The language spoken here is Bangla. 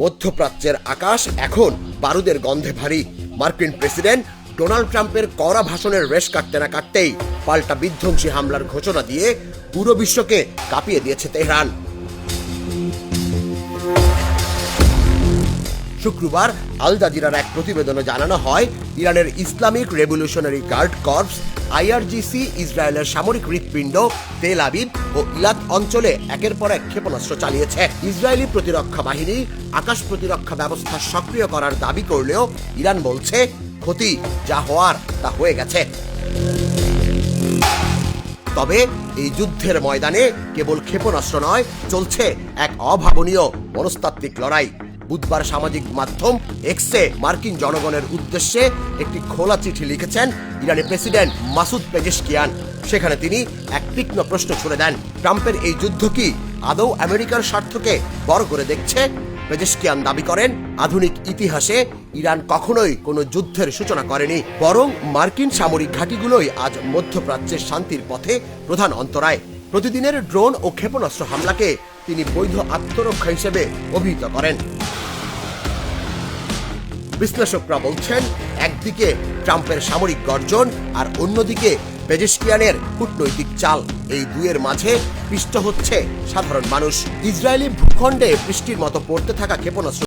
মধ্যপ্রাচ্যের আকাশ এখন বারুদের গন্ধে ভারী। মার্কিন প্রেসিডেন্ট ডোনাল্ড ট্রাম্পের কড়া ভাষণের রেশ কাটতে না কাটতেই পাল্টা বিধ্বংসী হামলার ঘোষণা দিয়ে পুরো বিশ্বকে কাঁপিয়ে দিয়েছে তেহরান। শুক্রবার আল জাজিরার এক প্রতিবেদনে জানানো হয়, ইরানের Islamic Revolutionary Guard Corps IRGC ইসরায়েলের সামরিক হৃৎপিণ্ড তেল আবিব ও ইলাত অঞ্চলে একের পর এক ক্ষেপণাস্ত্র চালিয়েছে। ইসরায়েলি প্রতিরক্ষা বাহিনী আকাশ প্রতিরক্ষা ব্যবস্থা সক্রিয় করার দাবি করলেও ইরান বলছে ক্ষতি যা হওয়ার তা হয়ে গেছে। তবে এই যুদ্ধের ময়দানে কেবল ক্ষেপণাস্ত্র নয়, চলছে এক অভাবনীয় মনস্তাত্ত্বিক লড়াই। বুধবার সামাজিক মাধ্যম এক্সে মার্কিন জনগণের উদ্দেশ্যে একটি খোলা চিঠি লিখেছেন ইরানি প্রেসিডেন্ট মাসুদ পেজেশকিয়ান। সেখানে তিনি এক তীক্ষ্ণ প্রশ্ন ছুড়ে দেন, ট্রাম্পের এই যুদ্ধ কি আদৌ আমেরিকার স্বার্থকে বড় করে দেখছে? পেজেশকিয়ান দাবি করেন, আধুনিক ইতিহাসে ইরান কখনোই কোনো যুদ্ধের সূচনা করেনি, বরং মার্কিন সামরিক ঘাঁটিগুলোই আজ মধ্যপ্রাচ্যের শান্তির পথে প্রধান অন্তরায়। প্রতিদিনের ড্রোন ও ক্ষেপণাস্ত্র হামলাকে তিনি বৈধ আত্মরক্ষা হিসেবে অভিহিত করেন। বিশ্লেষকরা বলছেন, একদিকে ট্রাম্পের সামরিক গর্জন আর অন্যদিকে পেজেশকিয়ানের কূটনৈতিক চাল, এই দুয়ের মাঝে পিষ্ট হচ্ছে সাধারণ মানুষ। ইসরায়েলি ভূখণ্ডে বৃষ্টির মতো পড়তে থাকা ক্ষেপণাস্ত্র